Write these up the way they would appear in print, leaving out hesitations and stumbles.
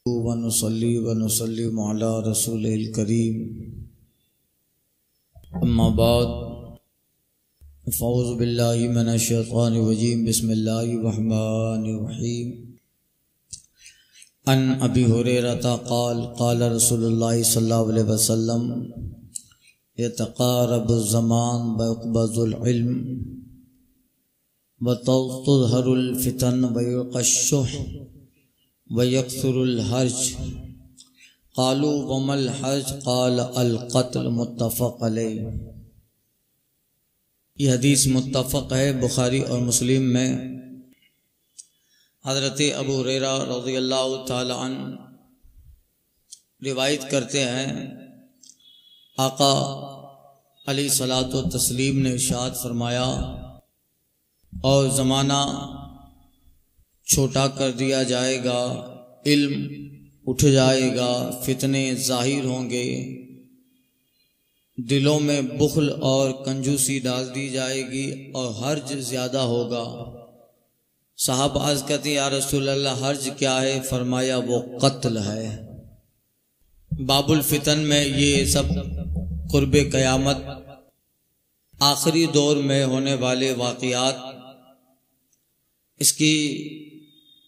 वनुसल्ली वनुसल्लिम अला रसूलिल करीम अम्मा बाद फ़ऊज़ु बिल्लाहि मिनश शैतानिर रजीम बिस्मिल्लाहिर रहमानिर रहीम अन अबी हुरैरता क़ाल क़ाल रसूलुल्लाहि सल्लल्लाहु अलैहि वसल्लम यतक़ारबु ज़मान व युक़बज़ुल इल्म व तुज़हरुल फ़ितन व युक़श्शुह व यक्सुरुल हर्ज क़ालू वमल हर्ज क़ाल अल क़त्ल मुत्तफ़क़ अलैह। यह हदीस मुत्तफ़क़ है बुखारी और मुस्लिम में। हज़रत अबू हुरैरा रज़ियल्लाहु ताला अन्हु रिवायत करते हैं, आका अलैहिस्सलातु तस्लीम ने इरशाद फरमाया, और ज़माना छोटा कर दिया जाएगा, इल्म उठ जाएगा, फितने जाहिर होंगे, दिलों में बुख्ल और कंजूसी डाल दी जाएगी और हर्ज ज़्यादा होगा। साहब अर्ज़ करते या रसूल अल्लाह हर्ज क्या है? फरमाया वो कत्ल है। बाबुल फितन में ये सब कुर्बे क़यामत आखिरी दौर में होने वाले वाक़ियात इसकी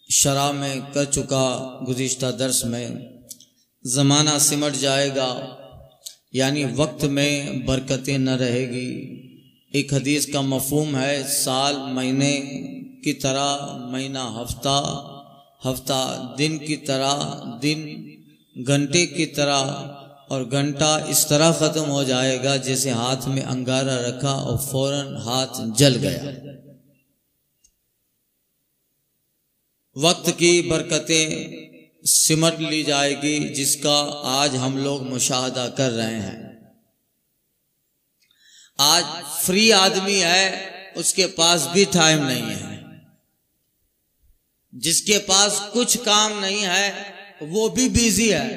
शरह में कर चुका गुज़िश्ता दर्स में। ज़माना सिमट जाएगा, यानी वक्त में बरकतें न रहेगी। एक हदीस का मफ़हूम है, साल महीने की तरह महीना हफ्ता, हफ्ता दिन की तरह, दिन घंटे की तरह, और घंटा इस तरह ख़त्म हो जाएगा जैसे हाथ में अंगारा रखा और फौरन हाथ जल गया। वक्त की बरकतें सिमट ली जाएगी, जिसका आज हम लोग मुशाहदा कर रहे हैं। आज फ्री आदमी है, उसके पास भी टाइम नहीं है। जिसके पास कुछ काम नहीं है वो भी बिजी है,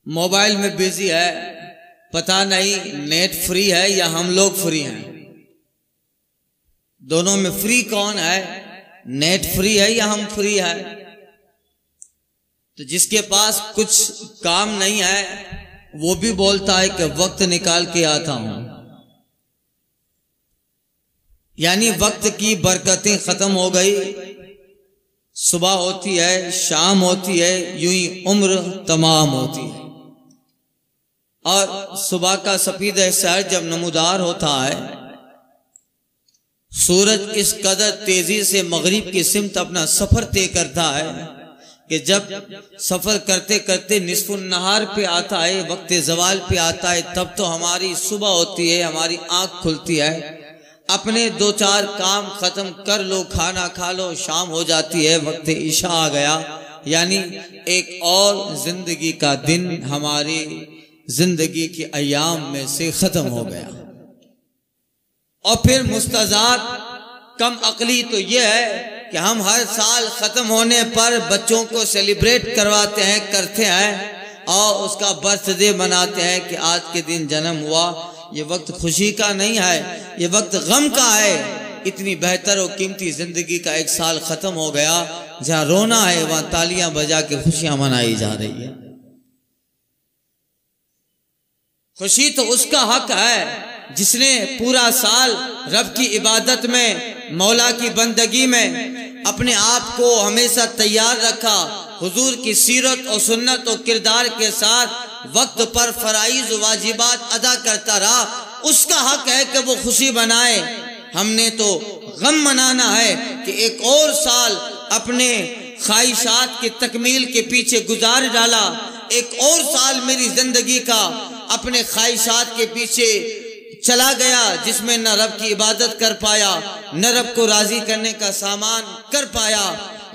मोबाइल में बिजी है। पता नहीं नेट फ्री है या हम लोग फ्री हैं। दोनों में फ्री कौन है? नेट फ्री है या हम फ्री है? तो जिसके पास कुछ काम नहीं है वो भी बोलता है कि वक्त निकाल के आता हूं। यानी वक्त की बरकतें खत्म हो गई। सुबह होती है, शाम होती है, यूं ही उम्र तमाम होती है। और सुबह का सफेद सहर जब नमूदार होता है, सूरज इस कदर तेजी से मगरिब की सिमत अपना सफर तय करता है कि जब सफर करते करते निस्फुन नहार पे आता है, वक्त ज़वाल पे आता है, तब तो हमारी सुबह होती है, हमारी आंख खुलती है। अपने दो चार काम खत्म कर लो, खाना खा लो, शाम हो जाती है, वक्त ईशा आ गया। यानी एक और जिंदगी का दिन हमारी जिंदगी के अयाम में से खत्म हो गया। और फिर मुस्तज़ाद कम अकली तो यह है कि हम हर साल खत्म होने पर बच्चों को सेलिब्रेट करवाते हैं, करते हैं, और उसका बर्थडे मनाते हैं कि आज के दिन जन्म हुआ। ये वक्त खुशी का नहीं है, ये वक्त गम का है। इतनी बेहतर और कीमती जिंदगी का एक साल खत्म हो गया। जहां रोना है वहां तालियां बजा के खुशियां मनाई जा रही है। खुशी तो उसका हक है जिसने पूरा साल रब की इबादत में, मौला की बंदगी में अपने आप को हमेशा तैयार रखा, हुजूर की सीरत और सुन्नत और किरदार के साथ वक्त पर फराइज वाजिबात अदा करता रहा। उसका हक है कि वो खुशी मनाए। हमने तो गम मनाना है कि एक और साल अपने ख्वाहिशात की तकमील के पीछे गुजार डाला। एक और साल मेरी जिंदगी का अपने ख्वाहिशात के पीछे चला गया, जिसमें न रब की इबादत कर पाया, न रब को राजी करने का सामान कर पाया।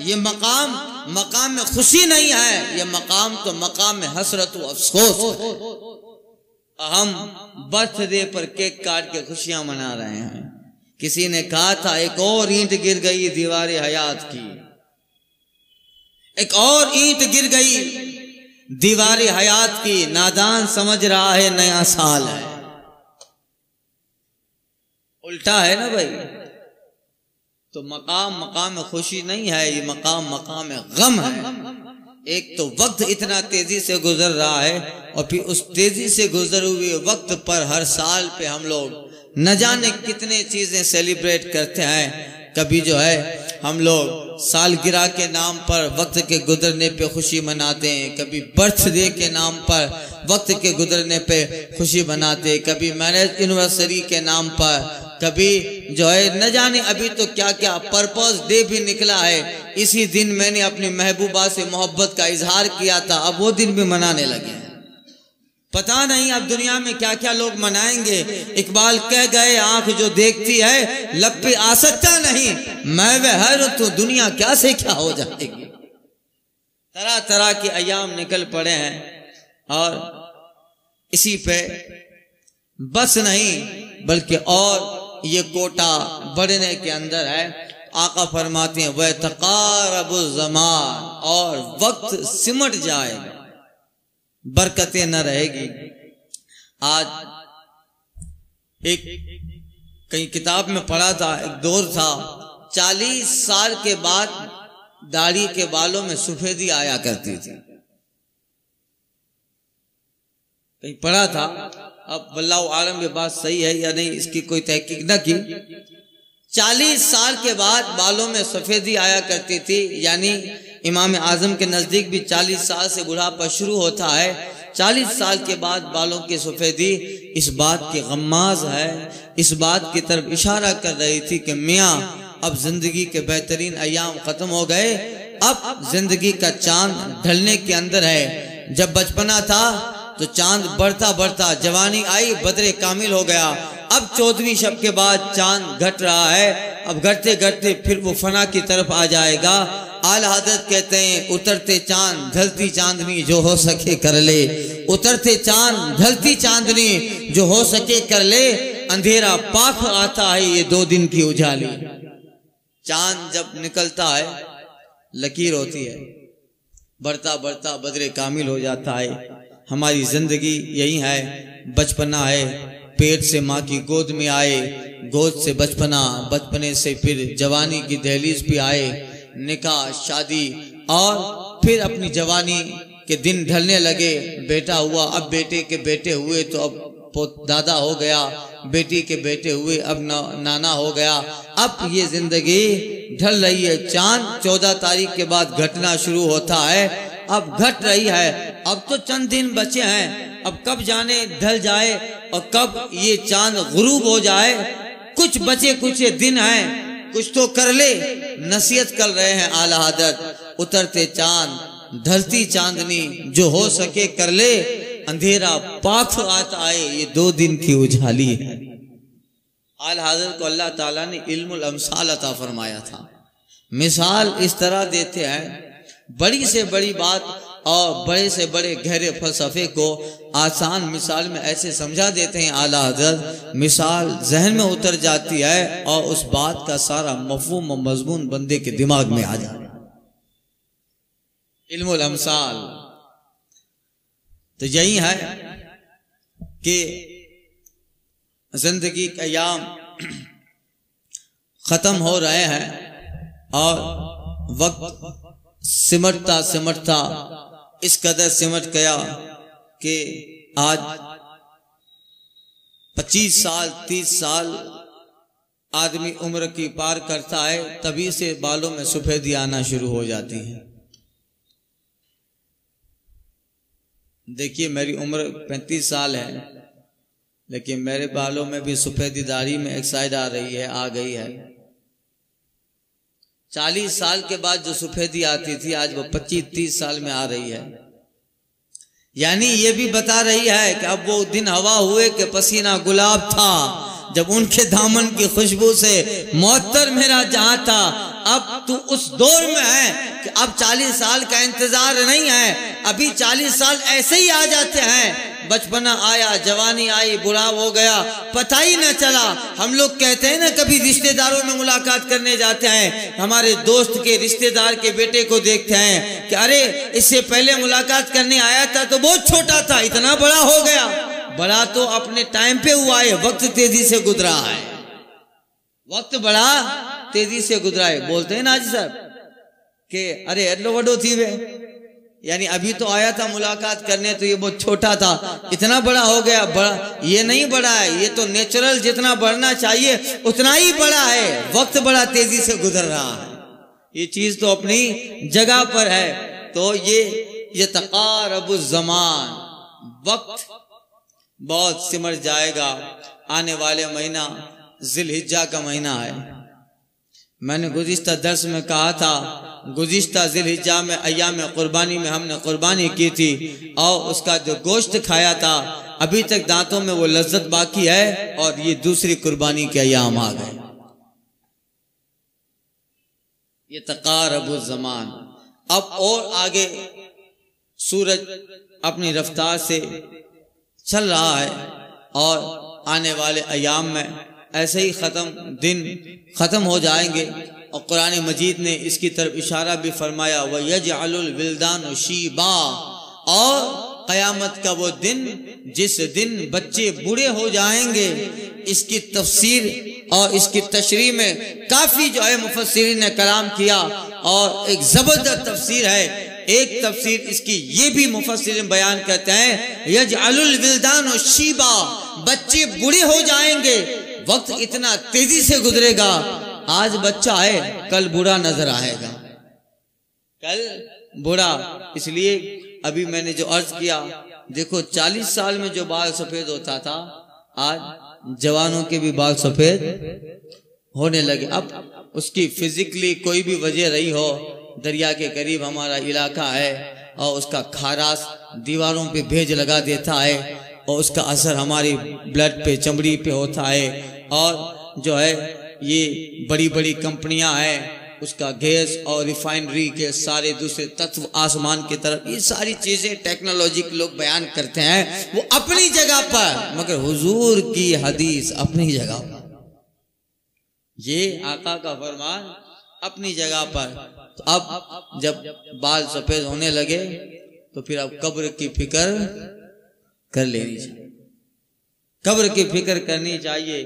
ये मकाम मकाम में खुशी नहीं है, ये मकाम तो मकाम में हसरत व अफसोस है। हम बर्थडे पर केक काट के खुशियां मना रहे हैं। किसी ने कहा था एक और ईंट गिर गई दीवार हयात की, एक और ईंट गिर गई दीवार हयात की। नादान समझ रहा है नया साल है। उल्टा है ना भाई। तो मकाम मकाम खुशी नहीं है, ये मकाम मकाम गम है। एक तो वक्त इतना तेजी से गुजर रहा है और फिर उस तेजी से गुजरे हुए वक्त पर हर साल पे हम लोग न जाने कितने चीजें सेलिब्रेट करते हैं। कभी जो है हम लोग सालगिरह के नाम पर वक्त के गुजरने पे खुशी मनाते हैं, कभी बर्थडे के नाम पर वक्त के गुजरने पे खुशी मनाते हैं, कभी मैरिज एनिवर्सरी के नाम पर, कभी जो है न जाने अभी तो क्या क्या पर्पस डे भी निकला है। इसी दिन मैंने अपनी महबूबा से मोहब्बत का इजहार किया था, अब वो दिन भी मनाने लगे। पता नहीं अब दुनिया में क्या क्या लोग मनाएंगे। इकबाल कह गए आंख जो देखती है लब पे आ सकता नहीं, मैं वह हर तो दुनिया क्या से क्या हो जाएगी। तरह तरह के अयाम निकल पड़े हैं और इसी पे बस नहीं बल्कि और ये कोटा बढ़ने के अंदर है। आका फरमाते हैं वह तकारबु ज़मान, और वक्त सिमट जाएगा, बरकतें न रहेगी। आज एक कहीं किताब में पढ़ा था, एक दौर था 40 साल के बाद दाढ़ी के बालों में सफेदी आया करती थी, कहीं पढ़ा था। अब वल्लाहु आलम ये बात सही है या नहीं इसकी कोई तहकीक न की। 40 साल के बाद बालों में सफेदी आया करती थी, यानी इमाम आजम के नजदीक भी 40 साल से बुढ़ापा शुरू होता है। 40 साल के बाद बालों की सफेदी इस बात की गम्माज है, इस बात की तरफ इशारा कर रही थी कि मियाँ अब जिंदगी के बेहतरीन अयाम खत्म हो गए, अब जिंदगी का चांद ढलने के अंदर है। जब बचपना था तो चांद बढ़ता बढ़ता जवानी आई, बदरे कामिल हो गया। अब 14वीं शब के बाद चांद घट रहा है, अब घटते घटते फिर वो फना की तरफ आ जाएगा। आला हज़रत कहते हैं उतरते चांद ढलती चांदनी जो हो सके कर ले, उतरते चांद ढलती चांदनी जो हो सके कर ले, अंधेरा पाख आता है ये 2 दिन की उजाली। चांद जब निकलता है लकीर होती है, बढ़ता बढ़ता बदरे कामिल हो जाता है। हमारी जिंदगी यही है, बचपना है, पेट से माँ की गोद में आए, गोद से बचपना, बचपने से फिर जवानी की दहलीज पे आए, निकाह शादी और फिर अपनी जवानी के दिन ढलने लगे। बेटा हुआ, अब बेटे के बेटे हुए तो अब दादा हो गया, बेटी के बेटे हुए अब नाना हो गया। अब ये जिंदगी ढल रही है। चांद 14 तारीख के बाद घटना शुरू होता है, अब घट रही है। अब तो चंद दिन बचे हैं, अब कब जाने ढल जाए और कब ये चांद गुरूब हो जाए। कुछ बचे कुछ दिन हैं, कुछ तो कर ले। नसीहत कर रहे हैं आला हज़रत, उतरते चांद ढलती चांदनी जो हो सके कर ले, अंधेरा पाख आता है ये 2 दिन की उजाली है। आला हज़रत को अल्लाह ताला ने इल्मुल अमसाल अता फरमाया था। मिसाल इस तरह देते हैं, बड़ी से बड़ी बात और बड़े से बड़े गहरे फलसफे को आसान मिसाल में ऐसे समझा देते हैं आला हज़रत, मिसाल जहन में उतर जाती है और उस बात का सारा मफहूम और मजमून बंदे के दिमाग में आ जाता है। इल्मुल अमसाल तो यही है कि जिंदगी के अयाम खत्म हो रहे हैं और वक्त सिमटता सिमटता इस कदर सिमट गया कि आज 25 साल 30 साल आदमी उम्र की पार करता है, तभी से बालों में सफेदी आना शुरू हो जाती है। देखिए मेरी उम्र 35 साल है, लेकिन मेरे बालों में भी सफेदी दाढ़ी में एक साइड आ रही है, आ गई है। 40 साल के बाद जो सफेदी आती थी आज वो 25-30 साल में आ रही है। यानी ये भी बता रही है कि अब वो दिन हवा हुए कि पसीना गुलाब था, जब उनके दामन की खुशबू से मुअत्तर मेरा जहां था। अब तू उस दौर में है कि अब 40 साल का इंतजार नहीं है, अभी 40 साल ऐसे ही आ जाते हैं। बचपना आया, जवानी आई, बुढ़ा हो गया, पता ही न चला। हम लोग कहते हैं ना, कभी रिश्तेदारों में मुलाकात करने जाते हैं, हमारे दोस्त के रिश्तेदार के बेटे को देखते हैं कि अरे इससे पहले मुलाकात करने आया था तो बहुत छोटा था, इतना बड़ा हो गया। बड़ा तो अपने टाइम पे हुआ है, वक्त तेजी से गुजरा है। वक्त बड़ा तेजी से गुजरा है। बोलते हैं ना हाजी साहब कि अरे एडलो वडो थी वे, यानी अभी तो आया था मुलाकात करने तो ये बहुत छोटा था, इतना बड़ा हो गया। बड़ा ये नहीं बड़ा है, ये तो नेचुरल जितना बढ़ना चाहिए उतना ही बड़ा है। वक्त बड़ा तेजी से गुजर रहा है, ये चीज तो अपनी जगह पर है। तो ये तक़ारबुज़ ज़मान, वक्त बहुत सिमर जाएगा। आने वाले महीना ज़िलहिज्जा का महीना है। मैंने गुज़िश्ता दर्स में कहा था, गुज़िश्ता ज़िलहिज्जा में अय्याम कुर्बानी में हमने कुर्बानी की थी और उसका जो गोश्त खाया था अभी तक दांतों में वो लज्जत बाकी है, और ये दूसरी कुर्बानी के अय्याम आ गए। ये तक़ारबुज़ ज़मान। अब और आगे सूरज अपनी रफ्तार से चल रहा है और आने वाले अय्याम में ऐसे ही दिन ख़त्म हो जाएंगे। और कुरान मजीद ने इसकी तरफ इशारा भी फरमाया, वयजअलुल विल्दान शीबा, और क़यामत का वो दिन जिस दिन बच्चे बूढ़े हो जाएंगे। इसकी तफसीर और इसकी तशरीह में काफ़ी जो है मुफस्सिरीन ने कलाम किया और एक ज़बरदस्त तफसीर है। एक तफसीर इसकी ये भी मुफस्सिरीन बयान करते हैं, यजअलुल विल्दान शीबा, बच्चे बूढ़े हो जाएंगे। वक्त इतना तेजी से गुजरेगा, आज बच्चा है कल बूढ़ा नजर आएगा, कल बूढ़ा। इसलिए अभी मैंने जो अर्ज किया, देखो 40 साल में जो बाल सफेद होता था, आज जवानों के भी बाल सफेद होने लगे। अब उसकी फिजिकली कोई भी वजह रही हो, दरिया के करीब हमारा इलाका है और उसका खारास दीवारों पे भेज लगा देता है और उसका असर हमारी ब्लड पे, चमड़ी पे होता है। और जो है ये बड़ी बड़ी कंपनियां हैं, उसका गैस और रिफाइनरी के सारे दूसरे तत्व आसमान की तरफ, ये सारी चीजें टेक्नोलॉजी के लोग बयान करते हैं, वो अपनी जगह पर, मगर हुजूर की हदीस अपनी जगह पर, ये आका का फरमान अपनी जगह पर। तो अब जब बाल सफेद होने लगे तो फिर अब कब्र की फिक्र कर लेनी चाहिए, कब्र की फिक्र करनी चाहिए।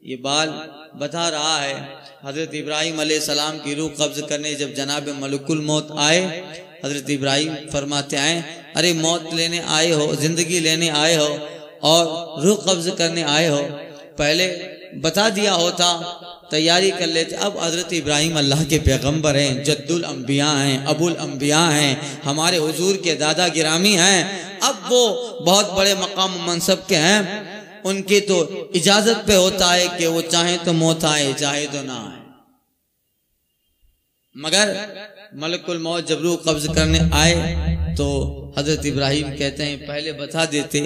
ये बाल बता रहा है, हजरत इब्राहिम अलैहिस्सलाम की रूह कब्ज करने जब जनाब मलकुल मौत आए, हजरत इब्राहिम फरमाते हैं, अरे मौत लेने आए हो, जिंदगी लेने आए हो और रूह कब्ज करने आए हो, पहले बता दिया होता, तैयारी कर लेते। अब हजरत इब्राहिम अल्लाह के पैगंबर हैं, जद्दुल अंबिया हैं, अबुल अंबिया हैं, हमारे हुजूर के दादा गिरामी हैं। अब वो बहुत बड़े मकाम मनसब के हैं, उनकी तो इजाजत पे होता है कि वो चाहे तो मौत आए, चाहे तो ना आए। मगर मलकुल मौत जब रूह कब्ज करने आए तो हजरत इब्राहिम कहते हैं, पहले बता देते।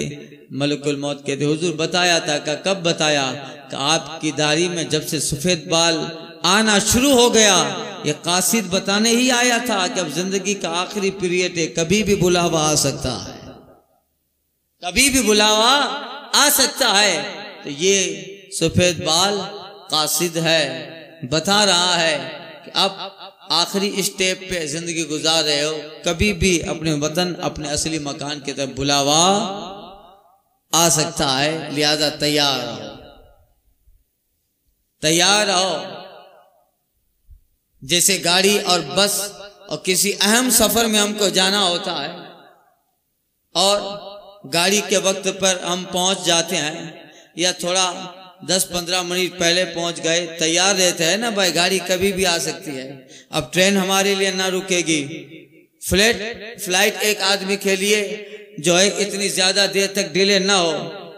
मलकुल मौत कहते, हुजूर बताया था। का कब बताया? कि आपकी दाढ़ी में जब से सफेद बाल आना शुरू हो गया, ये कासिद बताने ही आया था कि अब जिंदगी का आखिरी पीरियड है, कभी भी बुलावा आ सकता है, कभी भी बुलावा आ सकता है। तो ये सफेद बाल कासिद है, बता रहा है कि अब आखिरी स्टेप पे जिंदगी गुजार रहे हो, कभी भी अपने वतन, अपने असली मकान की तरफ बुलावा आ सकता है, लिहाजा तैयार रहो, तैयार रहो। जैसे गाड़ी और बस और किसी अहम सफर में हमको जाना होता है और गाड़ी के वक्त पर हम पहुंच जाते हैं या थोड़ा 10-15 मिनट पहले पहुंच गए, तैयार रहते हैं ना भाई, गाड़ी कभी भी आ सकती है। अब ट्रेन हमारे लिए ना रुकेगी, फ्लाइट एक आदमी के लिए जो है इतनी ज्यादा देर तक डिले ना हो।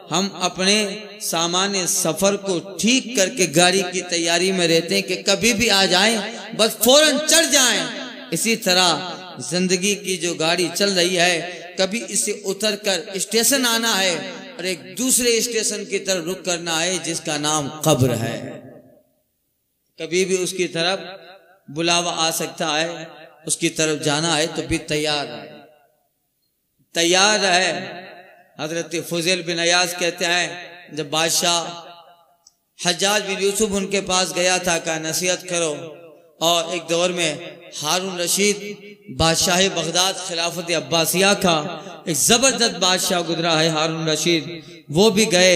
हम अपने सामान्य सफर को ठीक करके गाड़ी की तैयारी में रहते हैं कि कभी भी आ जाएं, बस फौरन चढ़ जाएं। इसी तरह जिंदगी की जो गाड़ी चल रही है, कभी इसे उतरकर स्टेशन आना है और एक दूसरे स्टेशन की तरफ रुक करना है जिसका नाम कब्र है। कभी भी उसकी तरफ बुलावा आ सकता है, उसकी तरफ जाना है तो भी तैयार है, तैयार है। हजरत फुज़ैल बिन अयाज कहते हैं, जब बादशाह हज्जाज बिन यूसुफ उनके पास गया था, कहा नसीहत करो। और एक दौर में हारून रशीद बादशाह बगदाद खिलाफत अब्बासिया का एक जबरदस्त बादशाह गुजरा है हारून रशीद, वो भी गए।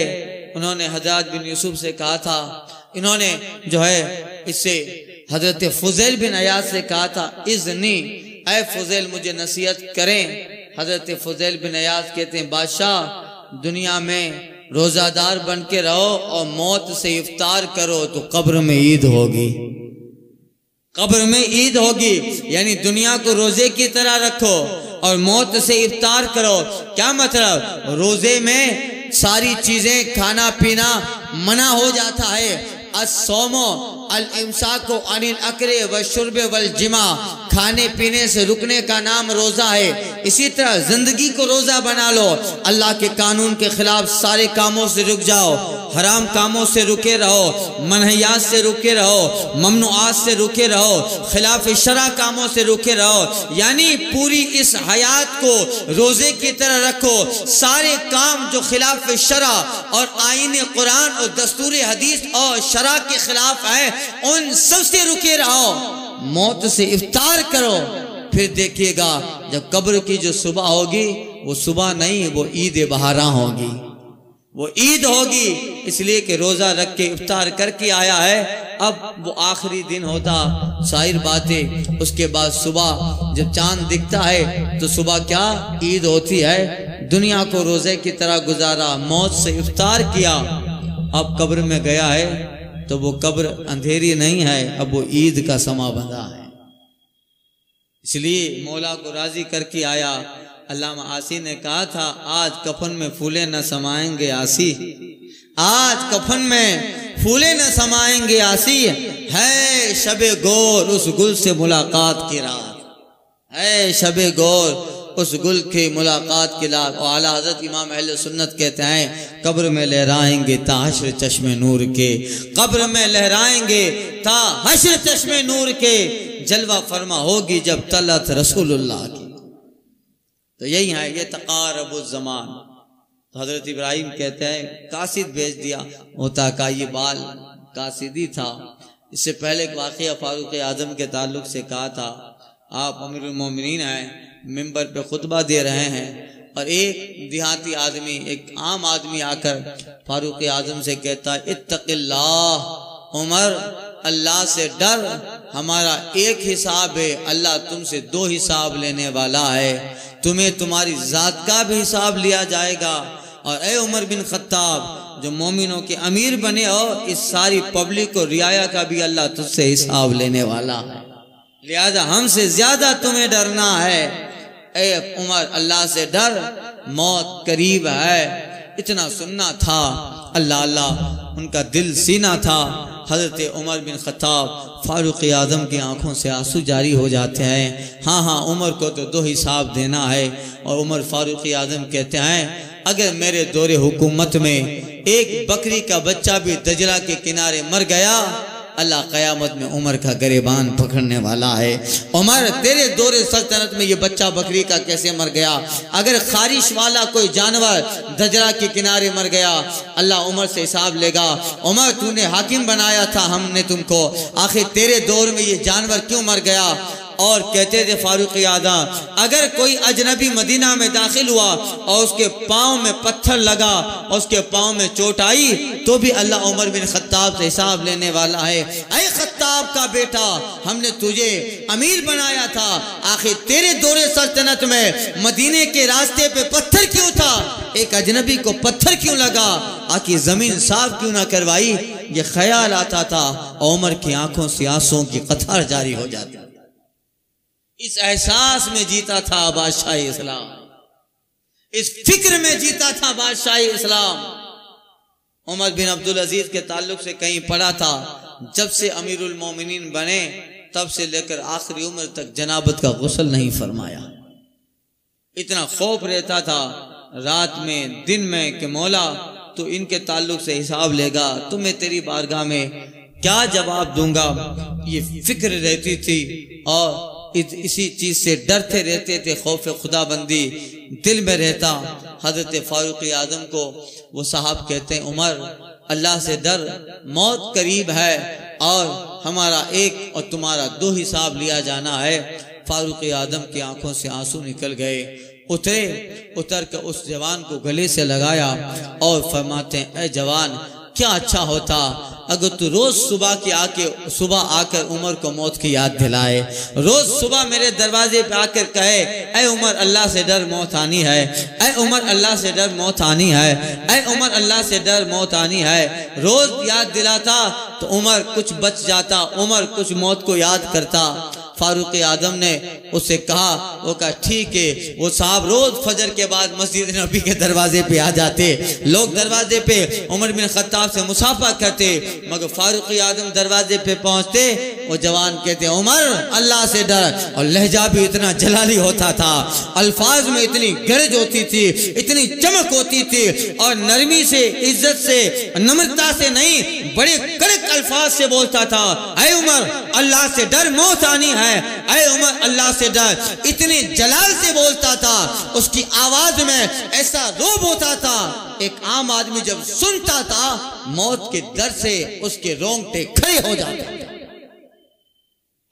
उन्होंने हज्जाज बिन यूसुफ से कहा था, इन्होंने जो है इससे हजरत फुजैल बिन अयाज से कहा था इज़नी, ऐ फुजैल मुझे नसीहत करें। हजरत फुजैल बिन अयाज कहते हैं बादशाह दुनिया में रोजादार बन के रहो और मौत से इफ्तार करो तो कब्र में ईद होगी, कब्र में ईद होगी। यानी दुनिया को रोजे की तरह रखो और मौत से इफ्तार करो। क्या मतलब? रोजे में सारी चीजें खाना पीना मना हो जाता है। अस्सौमो अल इमसाको अनिल अकरे व शुर्बे वल जिमा, खाने पीने से रुकने का नाम रोजा है। इसी तरह जिंदगी को रोजा बना लो। अल्लाह के कानून के खिलाफ सारे कामों से रुक जाओ, हराम कामों से रुके रहो, मनहियात से रुके रहो, ममनुआत से रुके रहो, खिलाफ शरा कामों से रुके रहो। यानी पूरी इस हयात को रोजे की तरह रखो। सारे काम जो खिलाफ शरा और आईन कुरान और दस्तूर हदीस और शरा के खिलाफ है उन सब से रुके रहो, मौत से इफ्तार करो। फिर देखिएगा जब कब्र की जो सुबह होगी वो सुबह नहीं, वो ईद बहारा होगी, वो ईद होगी। इसलिए कि रोजा रख के इफ्तार करके आया है। अब वो आखिरी दिन होता, सारी बातें। उसके बाद सुबह जब चांद दिखता है तो सुबह क्या ईद होती है। दुनिया को रोजे की तरह गुजारा, मौत से इफ्तार किया। अब कब्र में गया है तो वो कब्र अंधेरी नहीं है, अब वो ईद का समा बंधा है। इसलिए मौला को राजी करके आया। अल्लामा आसी ने कहा था आज कफन में फूले न समाएंगे आसी, आज कफन में फूले न समाएंगे आसी। है शबे गौर उस गुल से मुलाकात की रात, है शबे गौर उस गुल की मुलाकात की रात। और आला हजरत इमाम अहले सुन्नत कहते हैं कब्र में लहराएंगे ता हश्र चश्मे नूर के, कब्र में लहराएंगे ता हश्र चश्मे नूर के। जलवा फरमा होगी जब तलत रसूलुल्लाह की। तो यही है ये तकारबुज़ ज़मान। तो हजरत इब्राहिम कहते हैं कासिद भेज दिया, होता का ये बाल कासिदी था। इससे पहले एक वाक़या फारूक आज़म के ताल्लुक से कहा था, आप अमीरुल मोमिनीन हैं, मिंबर पे खुतबा दे रहे हैं और एक देहाती आदमी, एक आम आदमी आकर फारूक आज़म से कहता है इत्तक़िल्लाह उमर, अल्लाह से डर, हमारा एक हिसाब है, अल्लाह तुमसे दो हिसाब लेने वाला है, तुम्हें तुम्हारी जात का भी हिसाब लिया जाएगा। और ए उमर बिन खत्ताब जो मोमिनों के अमीर बने हो, इस सारी पब्लिक को रियाया का भी अल्लाह तुझसे हिसाब लेने वाला है, लिहाजा हमसे ज्यादा तुम्हें डरना है। ए उमर अल्लाह से डर, मौत करीब है। इतना सुनना था, अल्लाह अल्लाह उनका दिल सीना था। हजरत उमर बिन खत्ताब फारूक आज़म की आंखों से आंसू जारी हो जाते हैं। हाँ हाँ उमर को तो दो हिसाब देना है। और उमर फारूक आज़म कहते हैं अगर मेरे दौरे हुकूमत में एक बकरी का बच्चा भी दजला के किनारे मर गया, अल्लाह क़यामत में उमर का गिरबान पकड़ने वाला है। उमर तेरे दौरे सल्तनत में ये बच्चा बकरी का कैसे मर गया? अगर खारिश वाला कोई जानवर दजरा के किनारे मर गया, अल्लाह उमर से हिसाब लेगा। उमर तूने हाकिम बनाया था हमने तुमको, आखिर तेरे दौर में ये जानवर क्यों मर गया? और कहते थे फारूक आज़म अगर कोई अजनबी मदीना में दाखिल हुआ और उसके पाँव में पत्थर लगा और उसके पाँव में चोट आई तो भी अल्लाह उमर बिन खत्ताब से हिसाब लेने वाला है। ऐ खत्ताब का बेटा, हमने तुझे अमीर बनाया था, आखिर तेरे दौरे सल्तनत में मदीने के रास्ते पे पत्थर क्यों था? एक अजनबी को पत्थर क्यों लगा? आखिर जमीन साफ क्यों ना करवाई? ये ख्याल आता था और उमर की आंखों से आंसुओं की कतार जारी हो जाती। इस एहसास में जीता था बादशाह इस्लाम, इस फिक्र में जीता था बादशाह इस्लाम। उमर बिन अब्दुल अजीज के ताल्लुक से कहीं पढ़ा था जब से अमीरुल मोमिनीन बने तब से लेकर आखिरी उम्र तक जनाबत का गुस्ल नहीं फरमाया। इतना खौफ रहता था रात में दिन में कि मौला तो इनके ताल्लुक से हिसाब लेगा तो मैं तेरी बारगाह में क्या जवाब दूंगा। ये फिक्र रहती थी और इसी चीज से डरते रहते थे, खौफ खुदाबंदी दिल में रहता। हजरत फारूक आज़म को वो साहब कहते हैं उमर अल्लाह से डर, मौत करीब है और हमारा एक और तुम्हारा दो हिसाब लिया जाना है। फारूक आज़म की आंखों से आंसू निकल गए। उतर कर उस जवान को गले से लगाया और फरमाते हैं ऐ जवान क्या अच्छा होता अगर तू रोज सुबह आकर उमर को मौत की याद दिलाए, रोज सुबह मेरे दरवाजे पे आकर कहे ऐ उमर अल्लाह से डर मौत आनी है, ऐ उमर अल्लाह से डर मौत आनी है, ऐ उमर अल्लाह से डर मौत आनी है। रोज याद दिलाता तो उमर कुछ बच जाता, उमर कुछ मौत को याद करता। फारूक आदम ने उससे कहा, वो कहा ठीक है। वो साहब रोज फजर के बाद मस्जिद नबी के दरवाजे पे आ जाते, लोग दरवाजे पे उमर बिन खत्ताब से मुसाफा करते, मगर फारूक आदम दरवाजे पे पहुंचते, वो जवान कहते उमर अल्लाह से डर। और लहजा भी इतना जलाली होता था, अल्फाज में इतनी गरज होती थी, इतनी चमक होती थी, और नरमी से, इज्जत से, नम्रता से नहीं, बड़े कड़क अल्फाज से बोलता था, ऐ उमर अल्लाह से डर मौत आनी है, ऐ उमर अल्लाह से डर। इतने जलाल से बोलता था, उसकी आवाज में ऐसा रोब होता था, एक आम आदमी जब सुनता था मौत के डर से उसके रोंगटे खड़े हो जाते।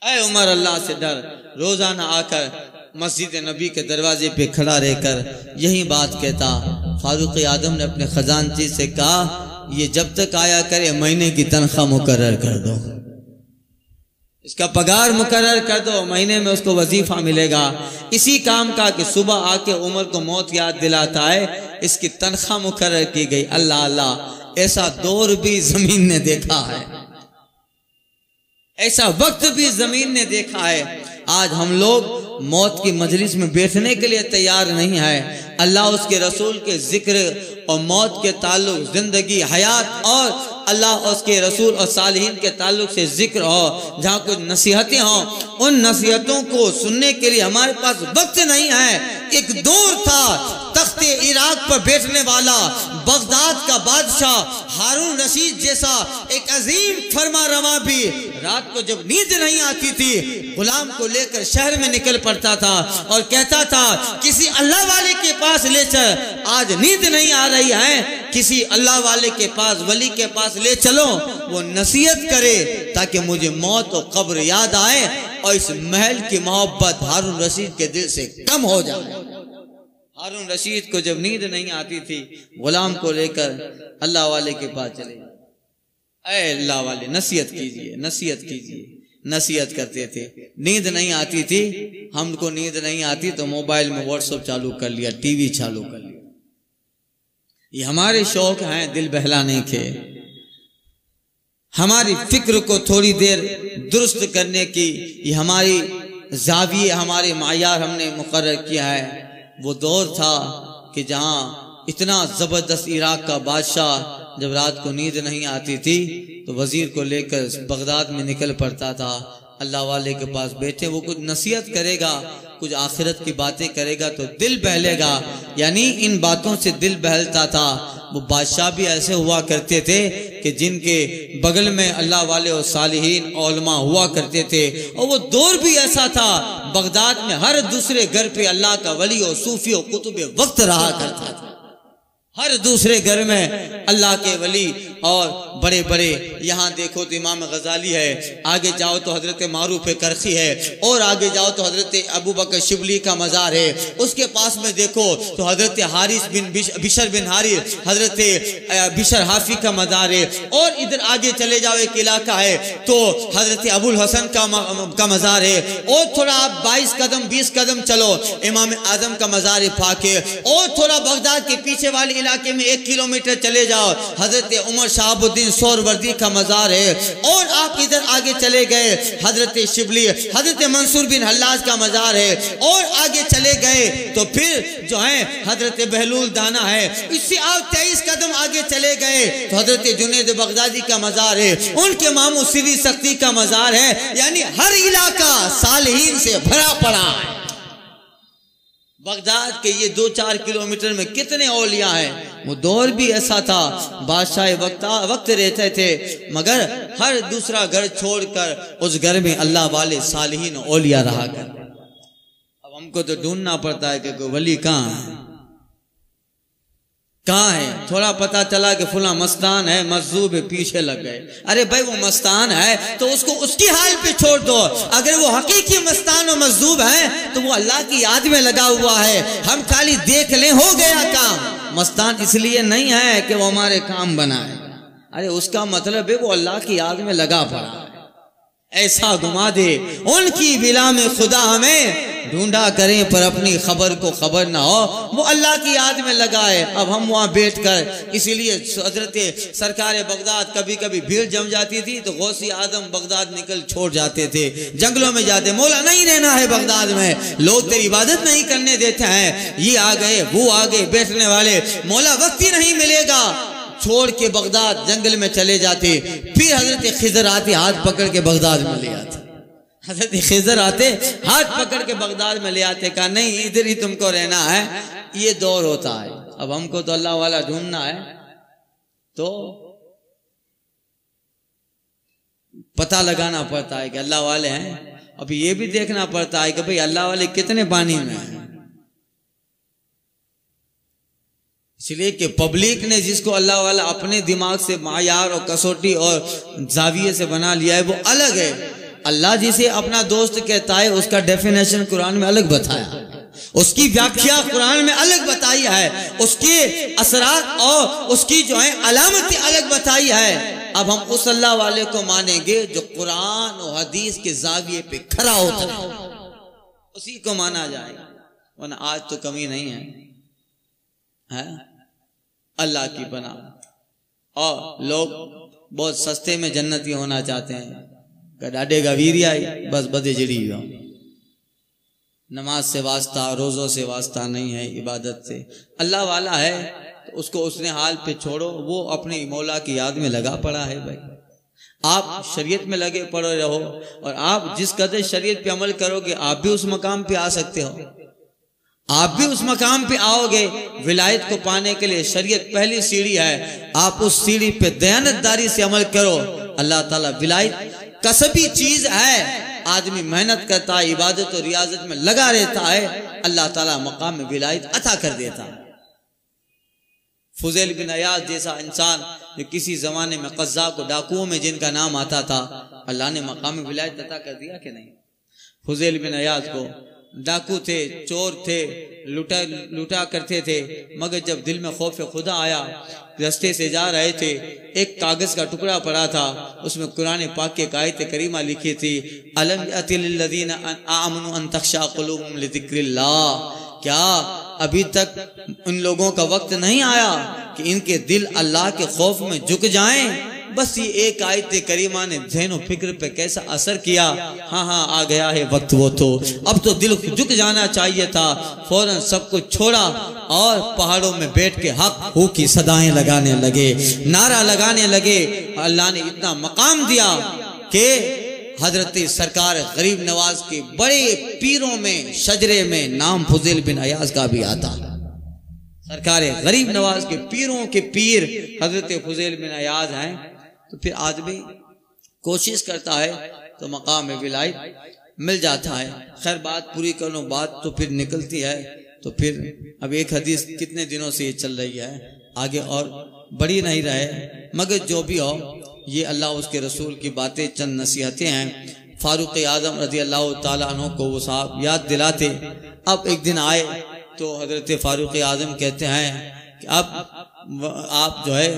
ऐ उमर अल्लाह से डर। रोजाना आकर मस्जिद नबी के दरवाजे पे खड़ा रहकर यही बात कहता। फारूक आदम ने अपने खजानची से कहा, ये जब तक आया करे महीने की तनख्वाह मुकर्रर कर दो, इसका पगार मुकर्रर कर दो, महीने में उसको वजीफा मिलेगा इसी काम का कि सुबह आके उमर को मौत याद दिलाता है, इसकी तनख्वाह मुकर्रर की गई। अल्लाह अल्लाह, ऐसा दौर भी जमीन ने देखा है, ऐसा वक्त भी जमीन ने देखा है। आज हम लोग मौत की मजलिस में बैठने के लिए तैयार नहीं है। अल्लाह उसके रसूल के जिक्र और मौत के ताल्लुक, जिंदगी हयात और अल्लाह और उसके रसूल और सालिहीन के ताल्लुक से जिक्र हो, जहाँ कुछ नसीहतें हों, उन नसीहतों को सुनने के लिए हमारे पास वक्त नहीं है। एक दौर था तख्ते इराक पर बैठने वाला बगदाद का बादशाह हारून रशीद जैसा एक अजीम फरमा रवा भी रात को जब नींद नहीं आती थी गुलाम को लेकर शहर में निकल पड़ता था और कहता था किसी अल्लाह वाले के पास ले चल, आज नींद नहीं आ रही है, किसी अल्लाह वाले के पास, वली के पास ले चलो, वो नसीहत करे ताकि मुझे मौत और कब्र याद आए और इस महल की मोहब्बत हारून रशीद के दिल से कम हो जाए। हारून रशीद को जब नींद नहीं आती थी गुलाम को लेकर अल्लाह वाले के पास चले, ऐ अल्लाह वाले नसीहत कीजिए, नसीहत कीजिए। नसीहत करते थे, नींद नहीं आती थी, हमको नींद नहीं आती तो मोबाइल में व्हाट्सएप चालू कर लिया, टीवी चालू कर लिया। ये हमारे शौक हैं दिल बहलाने के, हमारी फिक्र को थोड़ी देर दुरुस्त करने की, ये हमारी जाविये, हमारे मायार हमने मुकर्रर किया है। वो दौर था कि जहाँ इतना जबरदस्त इराक का बादशाह जब रात को नींद नहीं आती थी तो वजीर को लेकर बगदाद में निकल पड़ता था, अल्लाह वाले के पास बैठे, वो कुछ नसीहत करेगा, कुछ आखिरत की बातें करेगा तो दिल बहलेगा, यानी इन बातों से दिल बहलता था। वो बादशाह भी ऐसे हुआ करते थे कि जिनके बगल में अल्लाह वाले और सालिहीन औलमा हुआ करते थे, और वो दौर भी ऐसा था बगदाद में हर दूसरे घर पे अल्लाह का वली और सूफी और कुतुब वक्त रहा करता था। हर दूसरे घर में अल्लाह के वली और बड़े बड़े, यहाँ देखो तो इमाम गजाली है, आगे जाओ तो हजरत मारूफ करखी है, और आगे जाओ तो हजरत अबू बकर शिबली का मज़ार है, उसके पास में देखो तो हजरत हारिस बिन बिशर बिन हारिस, हजरत बिशर हाफी का मज़ार है, और इधर आगे चले जाओ एक इलाका है तो हजरत अबुल हसन का मज़ार है, और थोड़ा आप 22 कदम 20 कदम चलो इमाम आजम का मज़ार पाक है, और थोड़ा बगदाद के पीछे वाले इलाके में 1 किलोमीटर चले जाओ हजरत उमर शहाबुद्दीन सोहरवर्दी का मज़ार है, और आप इधर आगे चले गए हजरत शिबली, हजरत मंसूर बिन हल्लाज का मज़ार है, और आगे चले गए तो फिर जो है हजरत बहलूल दाना है, इससे आप 23 कदम आगे चले गए तो हजरत जुनैद बगदादी का मज़ार है, उनके मामू सिरी सख्ती का मज़ार है, यानी हर इलाका सालिहीन से भरा पड़ा है। बगदाद के ये 2-4 किलोमीटर में कितने औलिया हैं। वो दौर भी ऐसा था, बादशाह वक्त रहते थे, मगर हर दूसरा घर छोड़कर उस घर में अल्लाह वाले सालिहीन औलिया रहा कर। अब हमको तो ढूंढना पड़ता है कि कोई वली कहाँ है, कहाँ है। थोड़ा पता चला कि फुला मस्तान है, मजदूब है, पीछे लग गए। अरे भाई वो मस्तान है तो उसको उसकी हाल पे छोड़ दो, अगर वो हकीकी मस्तान और मजदूब है तो वो अल्लाह की याद में लगा हुआ है, हम खाली देख लें हो गया काम। मस्तान इसलिए नहीं है कि वो हमारे काम बनाए, अरे उसका मतलब है वो अल्लाह की याद में लगा पड़ा है। ऐसा घुमा दे उनकी बिला में खुदा हमें ढूंढा करें पर अपनी खबर को खबर ना हो, वो अल्लाह की याद में लगा है। अब हम वहाँ बैठ कर, इसीलिए हजरत सरकार बगदाद कभी कभी भीड़ जम जाती थी तो गौसी आदम बगदाद निकल छोड़ जाते थे, जंगलों में जाते, मौला नहीं रहना है बगदाद में, लोग तेरी इबादत नहीं करने देते हैं, ये आ गए वो आ गए बैठने वाले, मौला वक्त ही नहीं मिलेगा, छोड़ के बगदाद जंगल में चले जाते। फिर हजरत खिजर आते हाथ पकड़ के बगदाद में ले आते, हजरत खिजर आते हाथ पकड़ के बगदाद में ले आते, कहा नहीं इधर ही तुमको रहना है, ये दौर होता है। अब हमको तो अल्लाह वाला ढूंढना है तो पता लगाना पड़ता है कि अल्लाह वाले हैं। अभी ये भी देखना पड़ता है कि भाई अल्लाह वाले कितने पानी में हैं, इसलिए कि पब्लिक ने जिसको अल्लाह वाला अपने दिमाग से मायार और कसौटी और जाविये से बना लिया है वो अलग है। अल्लाह जिसे अपना दोस्त कहता है उसका डेफिनेशन कुरान में अलग बताया, उसकी व्याख्या कुरान में अलग बताई है, उसके असरात और उसकी जो है अलामतें अलग बताई है। अब हम उस अल्लाह वाले को मानेंगे जो कुरान और हदीस के जाविये पे खरा होता है, उसी को माना जाएगा, वरना आज तो कमी नहीं है अल्लाह की बना। और लोग बहुत सस्ते में जन्नती होना चाहते हैं, डाडे गवीरी आई बस बदे जड़ी हो, नमाज से वास्ता रोजों से वास्ता नहीं है, इबादत से। अल्लाह वाला है तो उसको उसने हाल पे छोड़ो, वो अपने मौला की याद में लगा पड़ा है। भाई आप शरीयत में लगे पड़े रहो और आप जिस कदर शरीयत पे अमल करोगे आप भी उस मकाम पे आ सकते हो, आप भी उस मकाम पे आओगे। विलायत को पाने के लिए शरीयत पहली सीढ़ी है, आप उस सीढ़ी पे दयानतदारी से अमल करो। अल्लाह ताला विलायत कसबी चीज है, आदमी मेहनत करता है, इबादत और रियाजत में लगा रहता है, अल्लाह ताला मकाम में विलायत अता कर देता है। फुजैल बिन अयाज जैसा इंसान जो किसी जमाने में कज़्ज़ाब को डाकुओं में जिनका नाम आता था, अल्लाह ने मकाम में विलायत अता कर दिया कि नहीं। फुजैल बिन अयाज को डाकू थे, चोर थे, लुटा करते थे, मगर जब दिल में खौफ खुदा आया, रास्ते से जा रहे थे, एक कागज का टुकड़ा पड़ा था, उसमें कुरान पाक के आयत करीमा लिखी थी, अलम यतिल लज़ीना आमनु अन तख्शा क़ुलूबुहुम लिज़िक्रिल्लाह, क्या अभी तक उन लोगों का वक्त नहीं आया कि इनके दिल अल्लाह के खौफ में झुक जाएं। बस ये एक आयत करीमा ने ज़हन और फिक्र पे कैसा असर किया। हाँ हाँ आ गया है वक्त, वो तो अब तो दिल झुक जाना चाहिए था। फौरन सब कुछ छोड़ा और पहाड़ों में बैठ के हक हू की सदाएं लगाने लगे, नारा लगाने लगे। अल्लाह ने इतना मकाम दिया कि हजरत सरकार गरीब नवाज के बड़े पीरों में शजरे में नाम फुजैल बिन अयाज का भी आता। सरकार गरीब नवाज के पीरों के पीर हजरत फुजैल बिन अयाज हैं। तो फिर आदमी कोशिश करता है तो मकाम विलायत मिल जाता है। खैर बात पूरी करो, बात तो फिर निकलती है। तो फिर अब एक हदीस कितने दिनों से ये चल रही है, आगे और बढ़ी नहीं रहे, मगर जो भी हो ये अल्लाह उसके रसूल की बातें, चंद नसीहतें हैं। फारूक आजम रज़ी अल्लाह ताला अन्हु को वो साहब याद दिलाते। अब एक दिन आए तो हजरत फारूक आजम कहते हैं कि अब आप जो है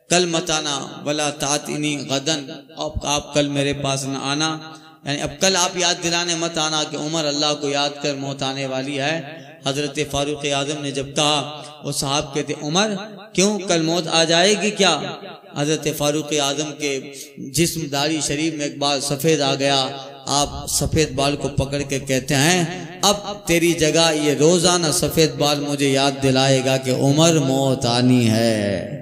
कल मत आना, वला तातिनी गदन, अब आप कल मेरे पास न आना, यानी अब कल आप याद दिलाने मत आना कि उमर अल्लाह को याद कर मौत आने वाली है। हजरत फारूक आजम ने जब कहा, वो साहब कहते उमर क्यों, कल मौत आ जाएगी क्या? हजरत फारूक आजम के जिस्म दाढ़ी शरीफ में एक बार सफेद आ गया। आप सफेद बाल को पकड़ के कहते हैं अब तेरी जगह ये रोजाना सफेद बाल मुझे याद दिलाएगा कि उमर मौत आनी है,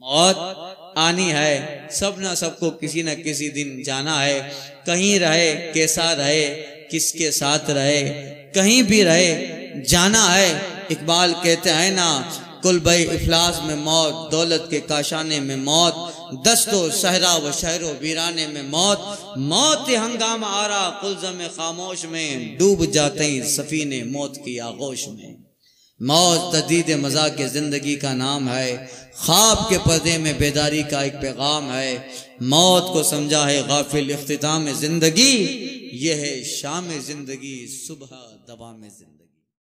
मौत आनी है। सब ना सबको किसी न किसी दिन जाना है, कहीं रहे, कैसा रहे, किसके साथ रहे, कहीं भी रहे, जाना है। इकबाल कहते हैं ना, कुल भाई इफलास में मौत, दौलत के काशाने में मौत, दस्तो सहरा व शहरो वीराने में मौत, मौत हंगामा आरा कुलज़म खामोश में, डूब जाते ही सफीने मौत की आगोश में। मौत तदीद मज़ा के जिंदगी का नाम है, ख्वाब के पर्दे में बेदारी का एक पैगाम है। मौत को समझा है गाफिल इख्तिताम जिंदगी, यह है शाम जिंदगी सुबह दवा में जिंदगी।